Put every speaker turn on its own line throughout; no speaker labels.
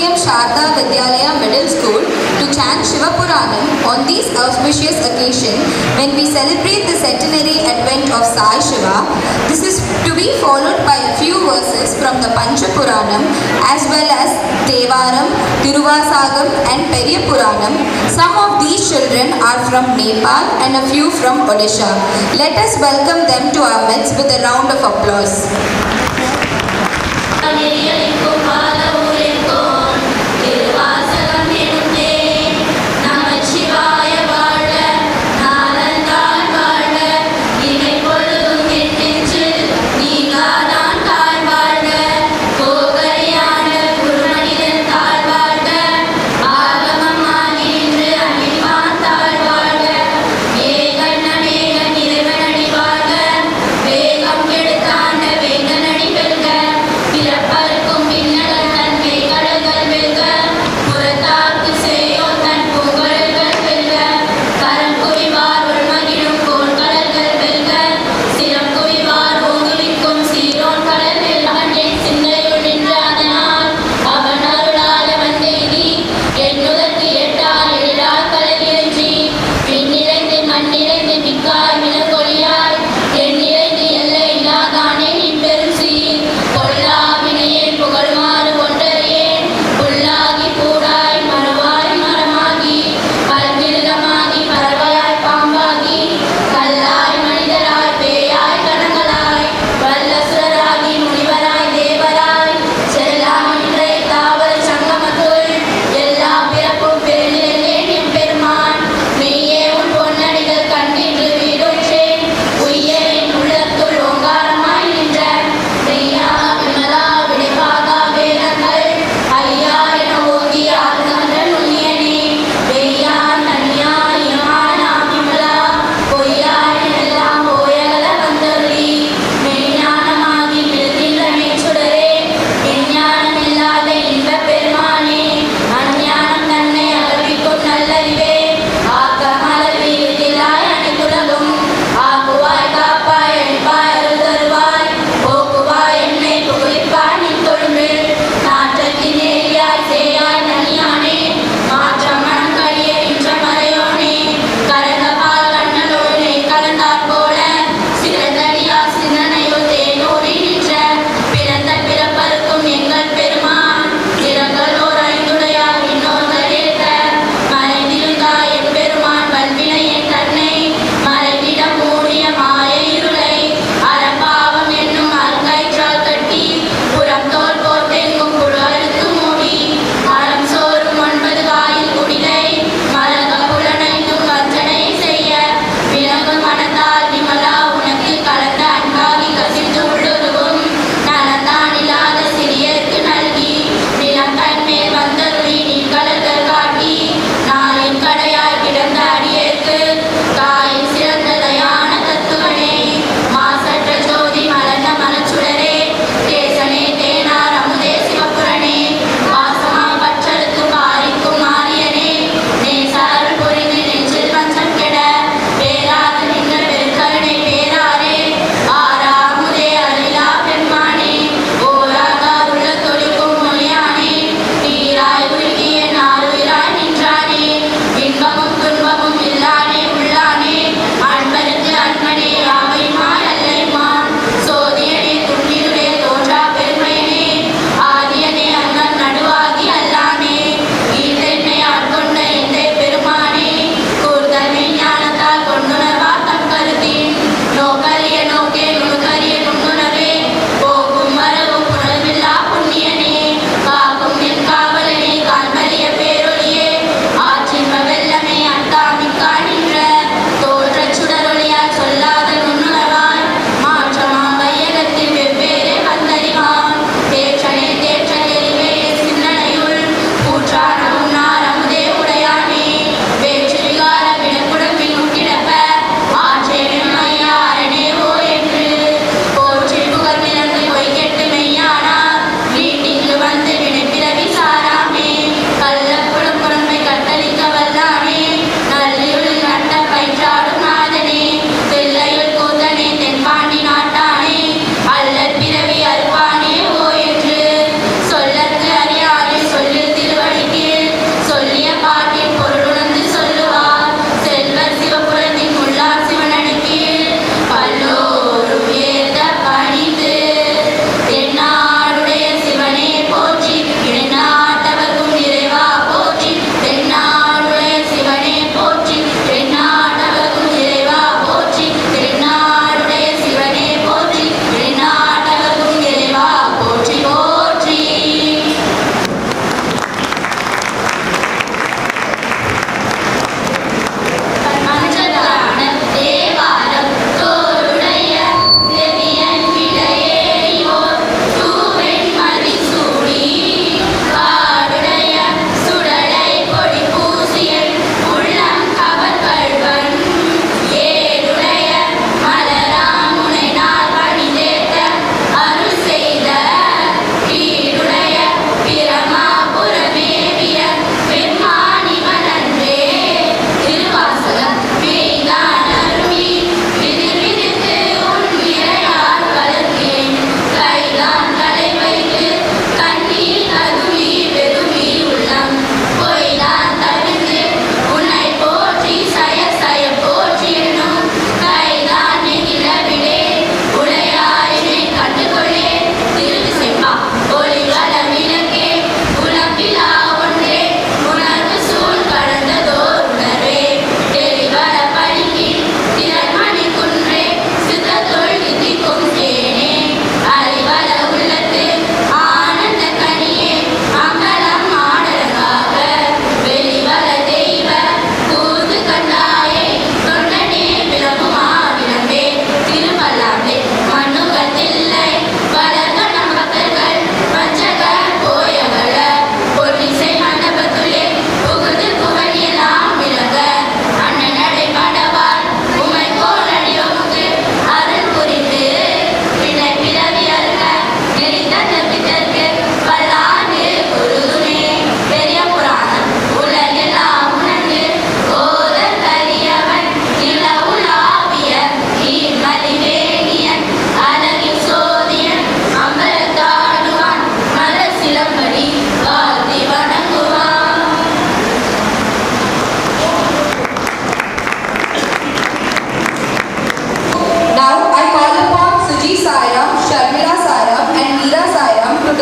SVM Sharda Vidyalaya Middle School to chant Shiva Puranam on this auspicious occasion when we celebrate the centenary advent of Sai Shiva. This is to be followed by a few verses from the Pancha Puranam as well as Devaram, Tiruvasagam and Periya Puranam. Some of these children are from Nepal and a few from Odisha. Let us welcome them to our midst with a round of applause.
பிறப்பருக்கும் பின்னடத்த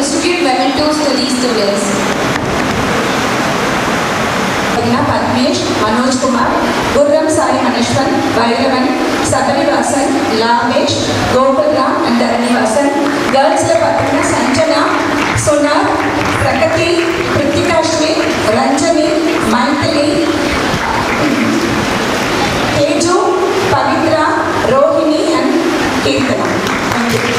distribute mementos to these students.
Padmesh, Manoj Kumar, Gurram Sai Manishwan, Bhairavan, Sabari Vasan, Lamesh, Gopal Ram and Dharani Vasan. Girls Patna Sanjana, Sonar, Prakati, Pritikashmi, Ranjani, Maithili, Teju, Pavitra, Rohini and Kirtana. Thank you.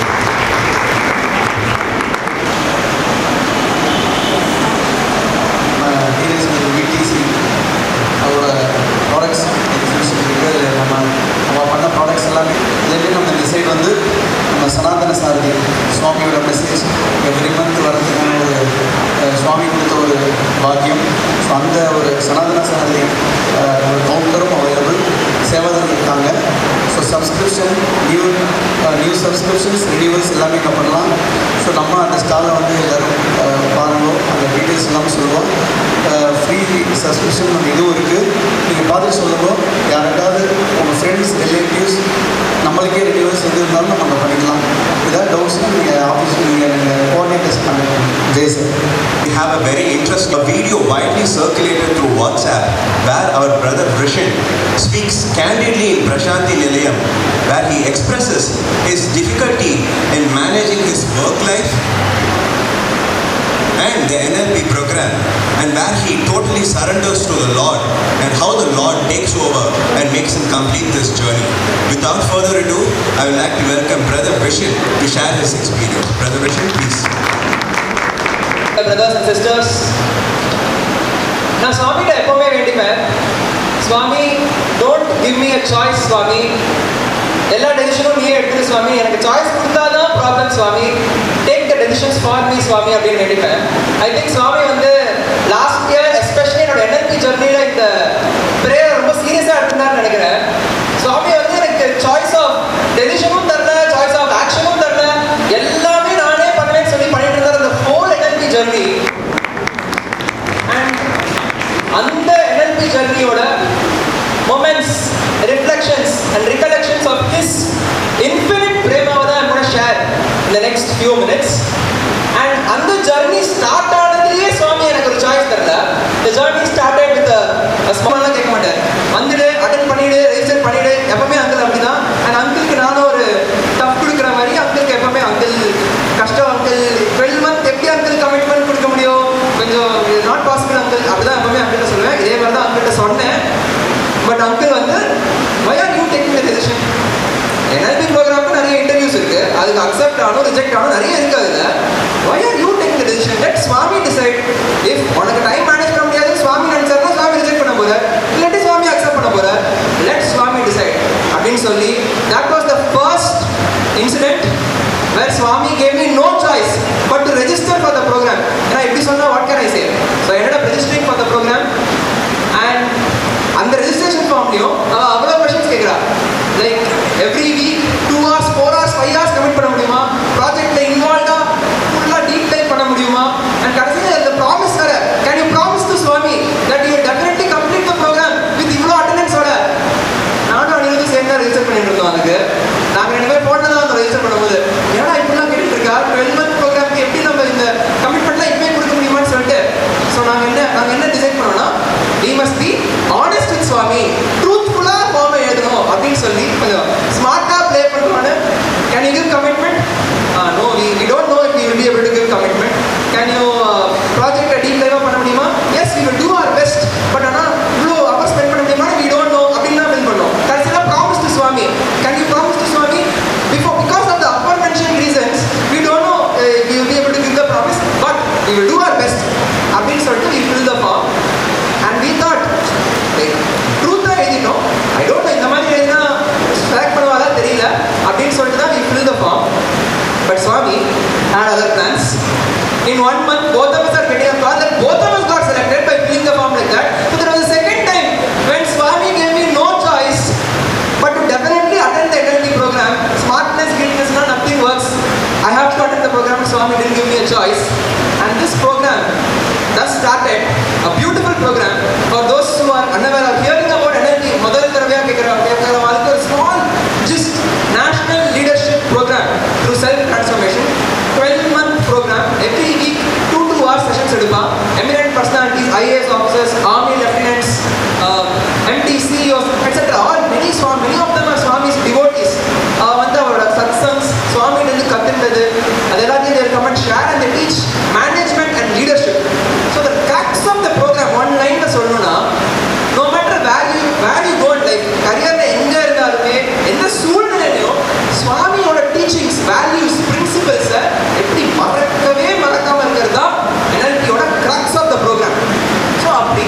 Products நம்ம பண்ண products எல்லாமே இதுலேயே நம்ம இந்த side வந்து நம்ம சனாதன சாரதி சுவாமியோட message every month வர்றதுக்கான ஒரு சுவாமி கொடுத்த ஒரு பாக்கியம். ஸோ அந்த ஒரு சனாதன சாரதி கவுண்டரும் அவைலபிள், சேவாதர்கள் இருக்காங்க. So subscription new subscriptions renewals எல்லாமே என்ன பண்ணலாம். ஸோ நம்ம அந்த ஸ்டாலில் வந்து எல்லோரும் பாருங்களோ அந்த டீட்டெயில்ஸ் எல்லாமே சொல்லுவோம். ஃப்ரீ சப்ஸ்கிரிப்ஷன் நம்ம இதுவும் இருக்குது. நீங்கள் பார்த்துட்டு சொல்லுவோம். யாருக்காவது உங்கள் ஃப்ரெண்ட்ஸ் ரிலேட்டிவ்ஸ் நம்மளுக்கே ரினியூவல்ஸ் எது இருந்தாலும் நம்ம பண்ணிக்கலாம். ஏதாவது டவுட்ஸ்னா நீங்கள் ஆஃபீஸில் நீங்கள் கோஆர்டினேட்டர்ஸ் பண்ணிக்கலாம். Jai sir.
We have a very interesting video widely circulated through WhatsApp where our brother Vishen speaks candidly in Prashanti Nilayam, where he expresses his difficulty in managing his work life and the NLP program, and where he totally surrenders to the Lord and how the Lord takes over and makes him complete this journey. Without further ado, I would like to welcome Brother Vishen to share his experience. Brother Vishen, please.
Brothers and sisters, நான் சுவாமிகிட்ட எப்பவுமே வேண்டிப்பேன், Swami don't give me a choice Swami, எல்லா டெசிஷனும் நீயே எடுத்துரு சுவாமி, எனக்கு choice கொடுத்தாதான் problem Swami, take the decisions for me Swami அப்படின்னு வேண்டிப்பேன். ஐ திங்க் சுவாமி வந்து லாஸ்ட் இயர் எஸ்பெஷலி என்னோட NLP ஜர்னியில் இந்த ப்ரேயர் ரொம்ப சீரியஸாக எடுத்துனான்னு நினைக்கிறேன். சுவாமி வந்து எனக்கு சாய்ஸ் ஆஃப் டெசிஷனும் தரல, சாய்ஸ் ஆஃப் ஆக்ஷனும் தரல, எல்லாமே நானே பண்ணுவேன்னு சொல்லி பண்ணிட்டு இருந்தார் அந்த ஹோல் NLP ஜர்னி. அண்ட் அந்த NLP ஜர்னியோட moments, reflections and recollections of his infinite prema I'm going to share in the next few minutes. And on the journey start ஆனதுலயே சுவாமி எனக்கு ஒரு சாய்ஸ் தரல. The journey started with a small கேட்க மாட்டேன், வந்துடு attend பண்ணிடு register பண்ணிடு, எப்பவுமே uncle அப்படிதான். அண்ட் அங்கிளுக்கு நானும் ஒரு டஃப் கொடுக்குற மாதிரி அங்கிளுக்கு எப்பவுமே அங்கிள் கஷ்டம், அங்கிள் 12 month எப்படி அங்கிள் கமிட்மெண்ட் கொடுக்க முடியும், கொஞ்சம் நாட் பாசிபிள் அங்கிள், அப்படிதான் எப்பவுமே அங்கிட்ட சொல்லுவேன். இதே மாதிரி தான் அங்கிட்ட சொன்னேன். பட் அங்கிள் வந்து why are you taking the decision? NLP ப்ரோக்ராமுக்கு நிறைய இன்டர்வியூஸ் ரிஜெக்ட் ஆகணும் நிறைய இருக்கு அதுல. Why are you taking the decision? Let Swami decide. If உனக்கு டைம் மேனேஜ் பண்ண முடியாது சுவாமி நினைச்சாருன்னா சுவாமி ரிஜெக்ட் பண்ண போறார், இல்லாட்டி சுவாமி அக்செப்ட் பண்ண போறார். Let Swami decide அப்படின்னு சொல்லி that was the first incident where Swami gave me no choice but to register for the program. ஏன்னா இப்படி சொன்னா what can I say? So I ended up registering for the program and அந்த registration ஃபார்ம்லையும் அவ்வளோ questions கேட்குறா. Like every week 2 hours 4 hours 5 hours commit பண்ண முடியுமா, ப்ராஜெக்ட்ல இன்வால்வ்டாக ஃபுல்லாக டீப் டைப் பண்ண முடியுமா, அண்ட் கடைசியில் அந்த ப்ராமிஸ் வேற, can you promise to Swami that you definitely complete the program with இவ்வளோ அட்டெண்டன்ஸோட. நானும் அன்னைக்கு சேர்ந்து தான் ரெஜிஸ்டர் பண்ணிட்டு இருந்தோம். அதுக்கு நாங்கள் 2 பேர் போட்டு தான் ரெஜிஸ்டர் பண்ணும்போது ஏன்னா இப்படிலாம் கேட்டுட்டு இருக்கா 12 month ப்ரோக்ராமுக்கு எப்படி நம்ம இந்த கமிட்மெண்ட்லாம் இப்பவே கொடுக்க முடியுமான்னு சொல்லிட்டு. ஸோ நாங்கள் என்ன டிசைட் பண்ணோம்னா we must be honest with Swami, truthful-ஆ ஃபார்மை எழுதணும் அப்படின்னு சொல்லி கொஞ்சம் ஸ்மார்ட்டாக ப்ளே பண்ணுறோன்னு. Can you give commitment? No, we don't know if we will be able to give commitment. Can you ப்ராஜெக்டை டீப் லைவாக பண்ண முடியுமா? Yes, we will do our best. But ஆனால் இவ்வளோ அவர் ஸ்பெண்ட் பண்ண முடியுமா? We don't know அப்படின்னு தான் பில் பண்ணோம். கடைசியில் promise to Swami. Can you promise to Swami? Because of the aforementioned reasons, we don't know if we will be able to give the promise, but we will do our best அப்படின்னு சொல்லிட்டு we fill the form. And we thought, like, truth எழுதினோம். I don't know இந்த மாதிரி எழுதினா select பண்ணுவாரா தெரியல அப்படின்னு சொல்லிட்டு தான் we fill the form. But Swami had other plans. In 1 month, both of us are getting a call that both of us got selected by filling the form like that. So there was a second time when Swami gave me no choice but to definitely attend the NLP program. Smartness, guiltness, nothing works. I have to attend the program. Swami didn't give me a choice. And this program thus started a beautiful program for those who are unaware of hearing about NLP. முதல் தடவையாக கேட்குறவங்களுக்கு ஒரு small gist national leadership program through self transformation 12-month program. Every week 2 hours sessions எடுப்பா. Eminent personalities, IAS officers, army lieutenants, MD CEOs, etc. All many of them are Swami's devotees. வந்து அவரோட சத்சங்ஸ் சுவாமிகிட்ட கத்துண்டது அது எல்லாத்தையும் they come and share and they teach management and leadership. So the crux of the program one line ல சொல்லணும்னா no matter where you go in life, கரியர்ல எங்க இருந்தாலுமே எந்த சூழ்நிலையிலும் சுவாமியோட டீச்சிங்ஸ் வேல்யூஸ் பிரின்சிபல்ஸை எப்படி மறக்காம இருக்கிறது தான் NLP-யோட crux of the program. So அப்படி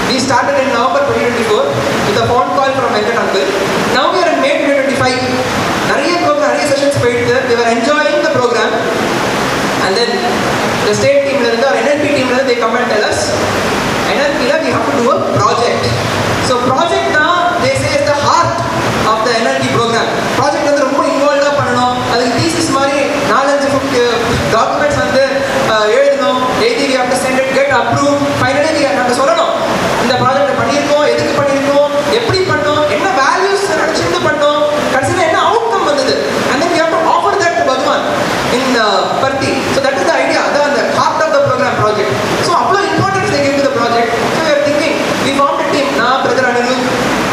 we started in November 2024 with a phone call from Venkat uncle. Now we are in May 2025. நிறைய sessions போயிட்டு we were enjoying the program. And then the state team la or NLP team la they come and tell us NLP la we have to do a project. So project na they say is the heart of the NLP program. Project வந்து ரொம்ப இன்வால்வ்டா பண்ணனும். அதுக்கு thesis மாதிரி 4-5 documents வந்து எழுதணும். we have to send it, get approved. Finally we have to சொல்லணும் இந்த project பண்ணியிருக்கோம், எதுக்கு பண்ணியிருக்கோம், எப்படி பண்ணோம், என்ன வேல்யூஸ் நினைச்சிட்டு பண்ணோம், கடைசியில் என்ன அவுட்கம் வந்தது. And then we have to offer that to Bhagwan in Parthi. So that is the idea, that's the heart of the program project. So அவ்வளோ importance they give to the project. So we are thinking, we formed a team. நான் brother Anirudh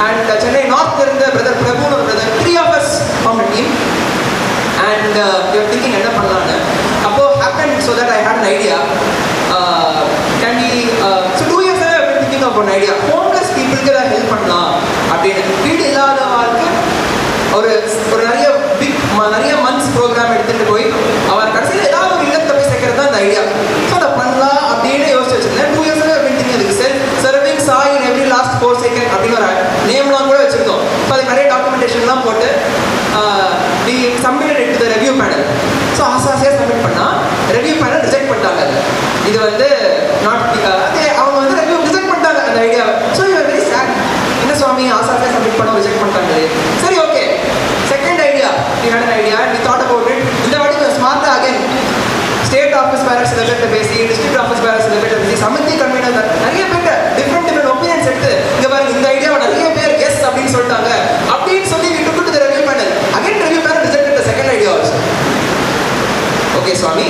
and Chennai North இருந்த brother Prabhu and brother 3 of us formed a team. And we were thinking என்ன பண்ணலாம்னு. அப்போ happened so that I had an idea. Can we so 2 years I have been thinking of an idea. Homeless people க்கு தான் help பண்ணலாம் அப்படின்னு. வீடு இல்லாதவங்களுக்கு ஒரு நிறைய மந்த்ஸ் ப்ரோக்ராம் எடுத்துட்டு போய் அவர் கடைசியில் ஏதாவது ஒரு இல்லத்தை போய் சேர்க்கறது தான் அந்த ஐடியா. ஸோ அதை பண்ணலாம் அப்படின்னு யோசிச்சு வச்சிருந்தேன். 2 years அதுக்கு serving Sai in every last 4 second அப்படின்னு ஒரு நேம்லாம் கூட வச்சிருந்தோம். ஸோ அதுக்கு நிறைய டாக்குமெண்டேஷன்லாம் போட்டு we submitted it to the review panel. So ஆசாசியாக சப்மிட் பண்ணால் review panel ரிஜெக்ட் பண்ணிட்டாங்க. இது வந்து அவங்க வந்து review ரிஜெக்ட் பண்ணிட்டாங்க அந்த ஐடியாவை. So you are very sad. என்ன சுவாமி ஆசாசியாக சப்மிட் பண்ண ரிஜெக்ட் பண்ணிட்டாங்க. சரி okay, second idea we had an idea and we thought about it. இந்த வாட்டி கொஞ்சம் ஸ்மார்ட்டாக அகைன் ஸ்டேட் ஆஃபீஸ் வேறு சில பேர்கிட்ட பேசி, டிஸ்ட்ரிக்ட் ஆஃபீஸ் வேறு சில பேர்கிட்ட பேசி, சமிதி கன்வீனர் நிறைய பேர்கிட்ட டிஃப்ரெண்ட் ஒப்பீனியன்ஸ் எடுத்து இங்கே பாருங்க இந்த ஐடியாவை நிறைய பேர் எஸ் அப்படின்னு சொல்லிட்டாங்க அப்படின்னு சொல்லி we took it to the review panel. Again review panel rejected the second idea also. Okay Swami,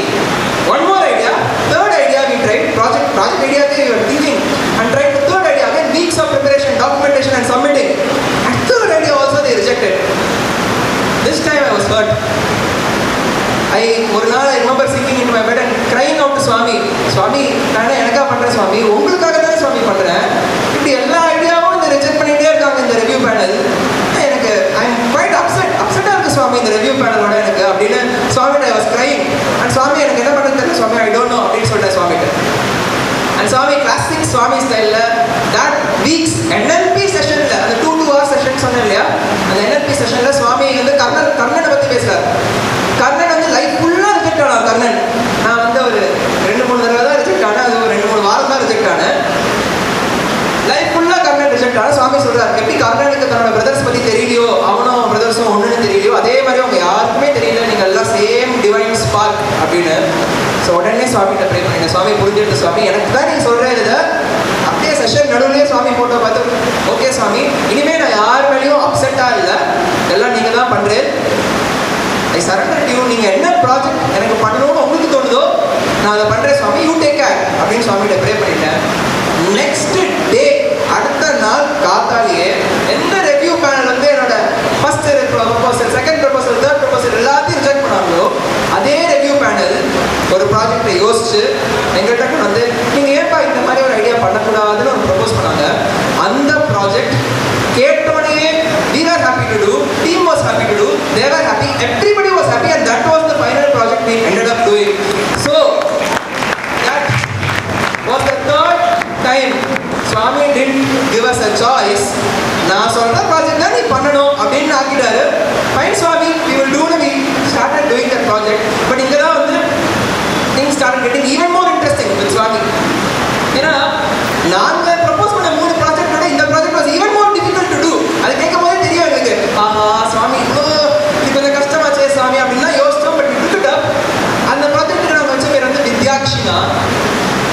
one more idea, third idea we tried, project idea we were thinking and tried the third idea. Again weeks of preparation, documentation and submitting, and third idea also they rejected. This time I was hurt. ஒரு நாள் I remember sitting in my bed and crying out to Swami. Swami, நான் எனக்கா பண்றேன் சுவாமி, உங்களுக்காக தானே சுவாமி பண்றேன். இப்படி எல்லா ஐடியாவும் இந்த ரிஜெக்ட் பண்ணிட்டே இருக்காங்க இந்த ரிவ்யூ பேனல். எனக்கு ஐ எம் குவைட் அப்செட்டா இருக்கு சுவாமி இந்த ரிவ்யூ பேனலோட எனக்கு அப்படின்னு சுவாமிகிட்ட I was சுவாமி எனக்கு என்ன பண்ணுறது தெரியல சுவாமி, ஐ டோன்ட் நோ அப்படின்னு சொல்லிட்டேன் சுவாமிகிட்ட. அண்ட் சுவாமி கிளாசிக் சுவாமி ஸ்டைலில் தட் வீக்ஸ் NLP செஷனில் அந்த 2 hour செஷன் சொன்னேன் இல்லையா, அந்த NLP செஷனில் சுவாமி வந்து கர்ணனை பற்றி பேசுகிறார். கர்ணன் வந்து லைஃப் ஃபுல்லாக ரிஜெக்ட் ஆனான். கர்ணன் நான் வந்து ஒரு 2-3 தடவை தான் ரிஜெக்ட் ஆனேன், அது ஒரு 2-3 வாரம் தான் ரிஜெக்ட் ஆனேன். லைஃப் ஃபுல்லாக கர்ணன் ரிஜெக்ட் ஆனால் சுவாமி சொல்கிறார், எப்படி கர்ணனுக்கு தன்னோட பிரதர்ஸ் பற்றி தெரியலையோ, அவனும் பிரதர்ஸும் ஒன்றுன்னு தெரியலையோ, அதே மாதிரி அவங்க யாருக்குமே தெரியல, நீங்கள் எல்லாம் சேம் டிவைன் ஸ்பார்க் அப்படின்னு. ஸோ உடனே சுவாமிகிட்ட ப்ரே பண்ணிட்டேன். சுவாமி புரிஞ்சுட்டு சுவாமி எனக்கு தான் நீங்கள் சொல்கிறேன் இதை அப்படியே செஷன் நடுவுலேயே சுவாமி ஃபோட்டோ பார்த்து ஓகே சுவாமி இனிமேல் நான் யார் மேலேயும் அப்செட்டாக இல்லை, எல்லாம் நீங்கள் தான் பண்ணுறேன், ஐ சரண்டர் யூ. நீங்கள் என்ன ப்ராஜெக்ட் எனக்கு பண்ணணும்னு உங்களுக்கு தோணுதோ நான் அதை பண்ணுறேன் சுவாமி, யூ டேக் கேர் அப்படின்னு சுவாமிகிட்ட ப்ரே பண்ணிட்டேன். நெக்ஸ்ட் டே அடுத்த நாள் காத்தாலேயே எந்த ரெவ்யூ பேனல் வந்து என்னோட first proposal, second proposal, third proposal எல்லாத்தையும் ரிஜெக்ட் பண்ணாங்களோ அதே ரெவ்யூ பேனல் ஒரு ப்ராஜெக்டை யோசிச்சு எங்கள்கிட்ட வந்து நீங்கள் ஏன்பா இந்த மாதிரி ஒரு ஐடியா பண்ணக்கூடாதுன்னு ஒரு ப்ரொபோஸ் பண்ணாங்க. அந்த ப்ராஜெக்ட் கேட்டோடனே we were happy to do, team was happy to do, they were happy, everybody was happy, and that was the final project we ended up doing. So that was the third time Swami didn't give us a choice. நான் சொல்ற project தான் நீ பண்ணணும் அப்படின்னு ஆக்கிட்டாரு. Fine Swami, we will do it. We started doing that project. But இங்க தான் வந்து things started getting even more interesting with Swami. ஏன்னா நாங்க ப்ரப்போஸ் பண்ண 3 ப்ராஜெக்டோட இந்த project was even more difficult to do. அது கேட்கும் போதே தெரியும் எனக்கு, ஆஹா சுவாமி இது கொஞ்சம் கஷ்டமாச்சே சுவாமி அப்படின்னு தான் யோசிச்சோம். பட் விட்டுட்டா அந்த ப்ராஜெக்ட்டுக்கு நாங்கள் வச்ச பேர் வந்து வித்யாக்ஷினா.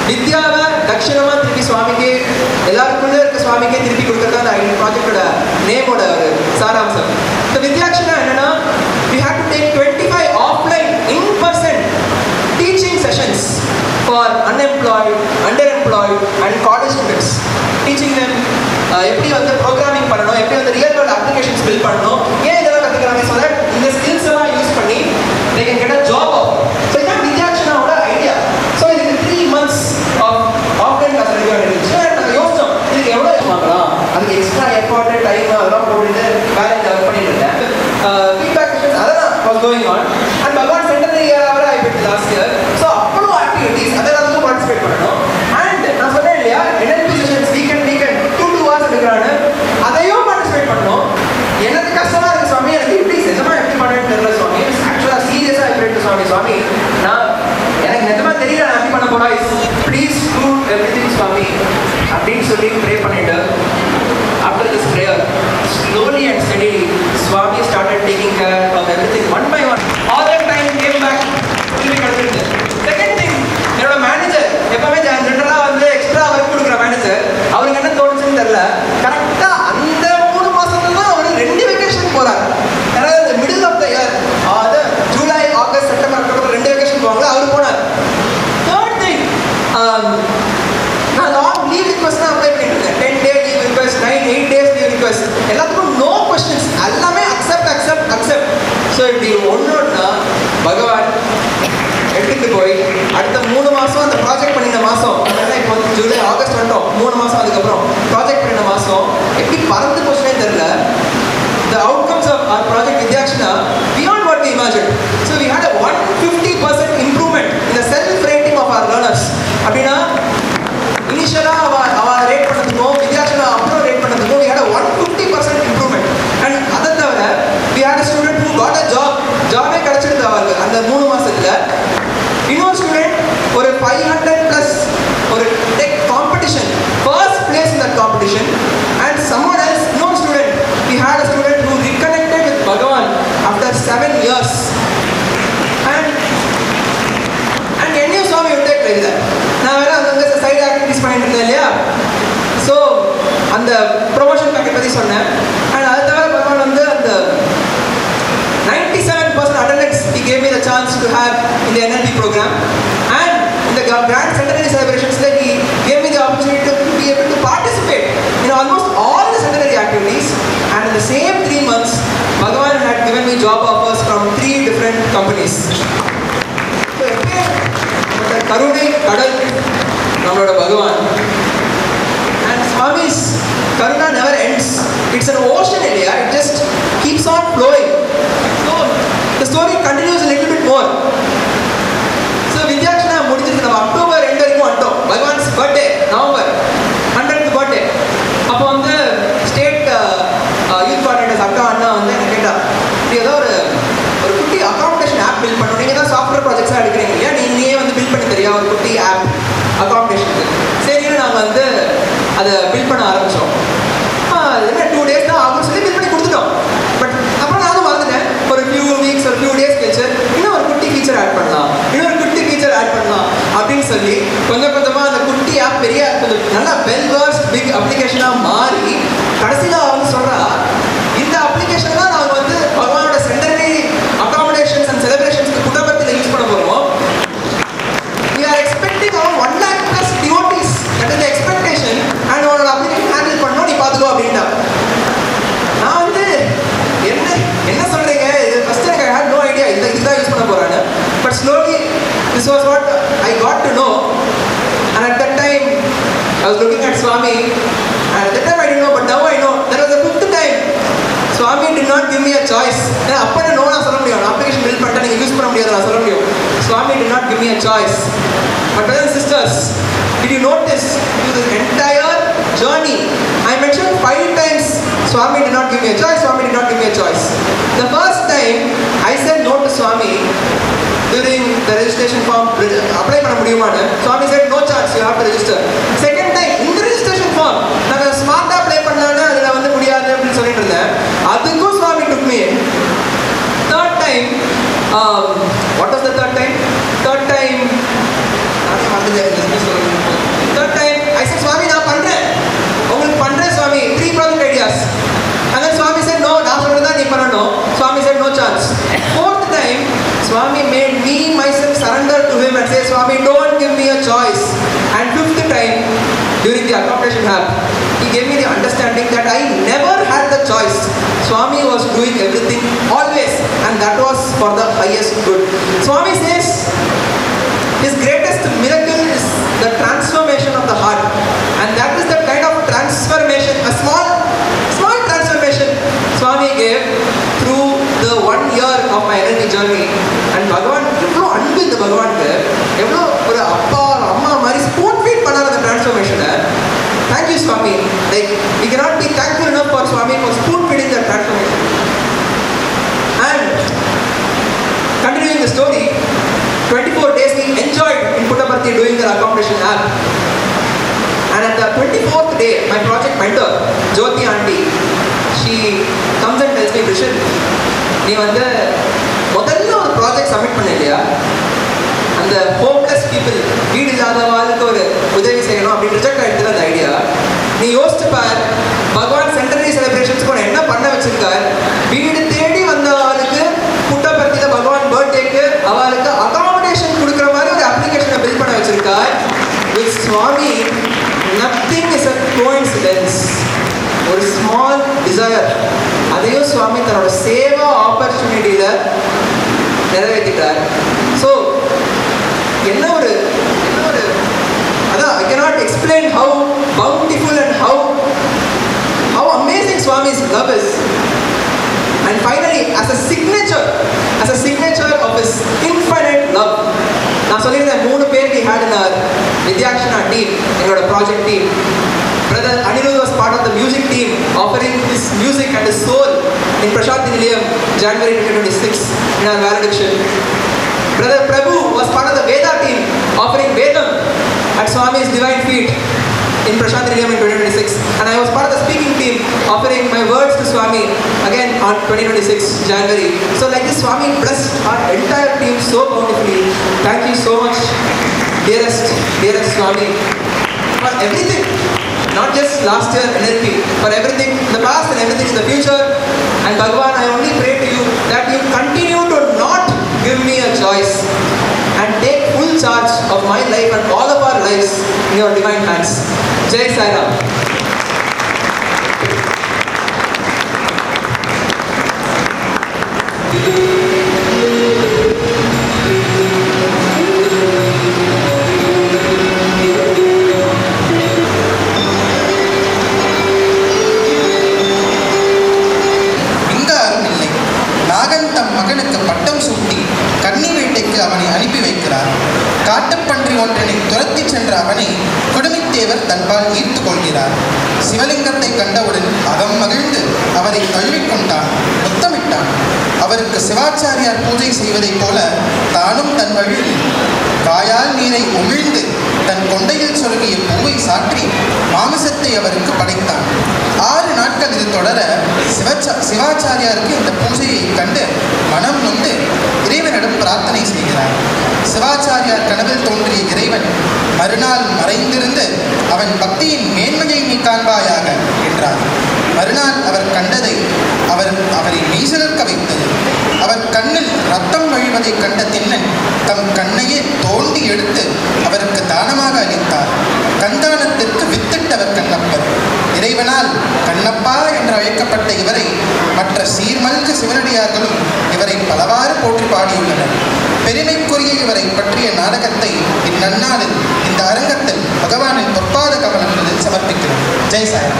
வித்யாவை தட்சிணமாக திருப்பி சுவாமிக்கு எல்லாருக்குள்ளே இருக்க சுவாமிக்கே திருப்பி கொடுக்குறது அந்த ப்ராஜெக்டோட நேமோட ஒரு சாராம்சம். இந்த வித்யாக்ஷினா என்னன்னா we had to take 25 offline in-person teaching sessions for unemployed, underemployed and college students, teaching them எப்படி வந்து ப்ரோக்ராமிங் பண்ணணும், எப்படி வந்து ரியல் வேர்ல்ட் அப்ளிகேஷன்ஸ் பில்ட் பண்ணணும், ஏன் இதெல்லாம் கற்றுக்கிறாங்க ஸோ தட் இந்த ஸ்கில்ஸ் எல்லாம் யூஸ் பண்ணி they can get a job offer. So இதுதான் வித்யாக்ஷனாவோட ஐடியா. ஸோ இதுக்கு 3 months of offline class ready ஆகிடுச்சு. நாங்கள் யோசிச்சோம் இதுக்கு எவ்வளோ வாங்கலாம், அதுக்கு எக்ஸ்ட்ரா எஃபோர்ட் டைம் அதெல்லாம் போட்டுட்டு வேலை ஒர்க் பண்ணிட்டு இருந்தேன். ஃபீட்பேக் செஷன்ஸ் அதெல்லாம் was going on and பகவான் சென்டர் இயர் அவர் ஆகிட்டு லாஸ்ட் இயர். ஸோ அவ்வளோ ஆக்டிவிட்டீஸ் அதெல்லாம் பார்ட்டிசிபேட் பண்ணணும். அண்ட் நான் சொன்னேன் இல்லையா NLP செஷன்ஸ் வீக்கெண்ட் 2 hours எடுக்கிறான்னு, அதையும் பார்ட்டிசிபேட் பண்ணணும். எனக்கு கஷ்டமா இருக்கு சுவாமி, எனக்கு எப்படி நிஜமா எப்படி பண்ணுன்னு தெரியல சுவாமி, ஆக்சுவலாக சீரியஸாக எப்படி சுவாமி சுவாமி நான் எனக்கு நிஜமா தெரியல நான் எப்படி பண்ண போறா, ப்ளீஸ் டூ எவ்ரிதிங் சுவாமி அப்படின்னு சொல்லி ப்ரே பண்ணிட்டு after this prayer slowly and steadily Swami started taking care of everything one by one. All that time came back fully கிடைச்சிருச்சு. செகண்ட் திங், என்னோட மேனேஜர் எப்பவுமே ஜென்ரலாக வந்து எக்ஸ்ட்ரா ஒர்க் கொடுக்குற மேனேஜர், அவருக்கு என்ன தோணுச்சுன்னு தெரியல, கரெக்டாக அந்த 3 மாசத்துல தான் அவர் 2 வெக்கேஷன் போறாரு. அதாவது இந்த மிடில் ஆஃப் த இயர், அது July August September October 2 vacation போவாங்க, அவர் போனார். தேர்ட் திங், நான் லாங் லீவ் ரிக்வெஸ்ட் தான் அப்ளை பண்ணிட்டு இருக்கேன். 10 day leave request, 8 days leave request, எல்லாத்துக்கும் நோ கொஸ்டின்ஸ், எல்லாமே அக்செப்ட் அக்செப்ட் அக்செப்ட். ஸோ இப்படி ஒன்னொன்னா பகவான் எடுத்துட்டு போய் அடுத்த 3 மாதம் அந்த ப்ராஜெக்ட் பண்ணின மாதம், இப்போ ஜூலை ஆகஸ்ட் வந்துட்டோம், 3 மாதம் அதுக்கப்புறம் ப்ராஜெக்ட் பண்ணின மாதம் எப்படி பறந்து போச்சுனே தெரியல. The outcomes of our project Vidyakshina beyond what we imagined. So we had a 150% improvement in the self-rating of our learners. அப்படின்னா இனிஷியலாக அவள் ரேட் பண்ணதுக்கும் வித்யாக்ஷனா அப்புறம் rate பண்ணதுக்கும் we had a 150% improvement. And அதை தவிர we had a student who got a job. ஜாபே கிடைச்சிருது அவருக்கு அந்த 3 மாசத்துல. இன்னொரு ஸ்டூடெண்ட் ஒரு 500+ ஒரு tech competition, first place in that competition. And someone else, no student, we had a student who reconnected with Bhagavan after 7 years. And என்னையும் சுவாமி விட்டேக் வைக்கல, நான் வேற அங்கே சைடு ஆக்டிவிட்டிஸ் பண்ணிட்டு இருந்தேன் இல்லையா. ஸோ அந்த ப்ரொமோஷன் பேக்கெட் பற்றி சொன்னேன். அண்ட் அது தவிர பகவான் வந்து அந்த 97% attendance he gave me the chance to have in the NLP program. And in the grand centenary celebrations that he gave me the opportunity to be able to participate in almost all the centenary activities. And in the same 3 months Bhagavan had given me job offers from 3 different companies. So கருணை கடல் நம்மளோட பகவான். And Swami's karuna never ends. It's an ocean area, it just keeps on flowing. So the story continues a little bit more. This was what I got to know. And at that time, I was looking at Swami, and at that time I didn't know, but now I know. That was the 5th time. Swami did not give me a choice. அப்போ no நான் சொல்ல முடியும். Application bill பண்ணிட்டு நீங்கள் use பண்ண முடியாது நான் சொல்ல முடியும். Swami did not give me a choice. But brothers and sisters, did you notice through the entire journey, I mentioned 5 times Swami did not give me a choice, Swami did not give me a choice. The first time I said no to Swami during the registration form, apply பண்ண முடியுமான்னு, Swami said no chance, you have to register. Second time, in the registration form, நான் ஸ்மார்ட்டாக apply பண்ணலான்னு அதில் வந்து முடியாது அப்படின்னு சொல்லிட்டு இருந்தேன். அதுக்கும் Swami took me in. Third time, what was the third time? Third time, I said, Swami, நான் பண்றேன், உங்களுக்கு பண்றேன் Swami, 3 project ideas. And then Swami said, no, நான் சொல்றதா நீ பண்ணணும். Swami said, no chance. Fourth time, Swami made me myself surrender to him and say, Swami, don't give me a choice. And 5th time, during the accommodation app, he gave me the understanding that I never had the choice. Swami was doing everything always, and that was for the highest good. Swami says, his greatest miracle is the transformation of the heart, and that is the kind of transformation, a small transformation Swami gave through the 1 year of my NLP journey. And Bhagavan, எவ்வளோ அன்பு இந்த பகவானுக்கு, எவ்வளோ ஒரு அப்பா அம்மா மாதிரி spoon feet பண்ணார் அந்த டிரான்ஸ்ஃபர்மேஷனை. Thank you Swami. Like we cannot be thankful enough for Swami for spoon feeding that transformation. And continuing the story, 24 days we enjoyed in Puttaparthi doing the accommodation app. And at the 24th day, my project mentor, Jyoti aunty, she comes and tells me, Vishal, நீ வந்து முதல்ல ஒரு project submit பண்ண இல்லையா, அந்த homeless people, வீடு இல்லாதவாளுக்கு ஒரு உதவி செய்யணும் அப்படின்னு ரிஜெக்ட் ஆகிடுது அந்த ஐடியா. நீ யோசிச்சு பார், பகவான் சென்டனரி செலிப்ரேஷன்ஸ்க்கு என்ன பண்ண வச்சிருக்கார். வீடு தேடி வந்த அவளுக்கு புட்டபர்த்தியில் பகவான் பர்த்டேக்கு அவளுக்கு அகாமடேஷன் கொடுக்குற மாதிரி ஒரு அப்ளிகேஷனை பில் பண்ண வச்சிருக்கார். With Swami, nothing is a coincidence. ஒரு ஸ்மால் டிசையர், அதையும் சுவாமி தன்னோட சேவா ஆப்பர்ச்சுனிட்டியில் நிறைவேற்றிட்டார். ஸோ என்ன ஒரு அதான், I cannot explain how bountiful and how amazing Swami's love is. And finally, as a signature of his infinite love, நான் சொல்லியிருந்தேன் 3 பேர் we had in our Vidyakshana team, எங்களோட project team. Brother Anirudh was part of the music team, offering his music and his soul in Prashanthi Nilayam, January 2026 in our valediction. Brother Prabhu was part of the Veda team, offering Vedam at Swami's Divine Feet in Prashanthi Nilayam in 2026. And I was part of the speaking team, offering my words to Swami again on 2026 January. So like this, Swami blessed our entire team so bountifully. Thank you so much, dearest Swami, for everything. Not just last year NLP, for everything in the past and everything in the future. And Bhagavan, I only pray to you that you continue to not give me a choice and take full charge of my life and all of our lives in your divine hands. Jai Sai Ram.
மகனுக்கு பட்டம் சூட்டி கன்னி வேட்டைக்கு அவனை அனுப்பி வைக்கிறார். காட்டுப்பன்றி ஒன்றனை துரத்தி சென்ற அவனை குடுமித்தேவர் தன்பால் ஈர்த்து கொள்கிறார். சிவலிங்கத்தை கண்டவுடன் அகம் மகிழ்ந்து அவரை தழுவிக்கொண்டான், முத்தமிட்டான். அவருக்கு சிவாச்சாரியார் பூஜை செய்வதைப் போல தானும் தன் வழியில் வாயால் நீரை உமிழ்ந்து தன் கொண்டையில் சொருகிய பூவை சாற்றி மாமிசத்தை அவருக்கு படைத்தான். 6 நாட்கள் இது தொடர சிவாச்சாரியாருக்கு இந்த பூஜையை கண்டு மனம் நொந்து இறைவனிடம் பிரார்த்தனை செய்கிறார். சிவாச்சாரியார் கனவில் தோன்றிய இறைவன் மறுநாள் மறைந்திருந்து அவன் பக்தியின் மேன்மையை நீ காண்பாயாக என்றார். மறுநாள் அவர் கண்டதை அவரை மெய்சிலிர்க்க வைத்தது. அவர் கண்ணில் ரத்தம் வழிவதை கண்ட திண்ணன் தம் கண்ணையே தோண்டி எடுத்து அவருக்கு தானமாக அளித்தார். கந்தானத்திற்கு வித்திட்டவர் கண்ணப்பர். இறைவனால் கண்ணப்பா என்று அழைக்கப்பட்ட இவரை மற்ற சீர்மல்கு சிவனடியார்களும் இவரை பலவாறு போற்றி பாடியுள்ளனர். பெருமைக்குரிய இவரை பற்றிய நாடகத்தை இந்நன்னாளில் இந்த அரங்கத்தில் பகவானின் பொற்பாத கமலங்களில் சமர்ப்பிக்கிறோம். ஜெய் சாய்.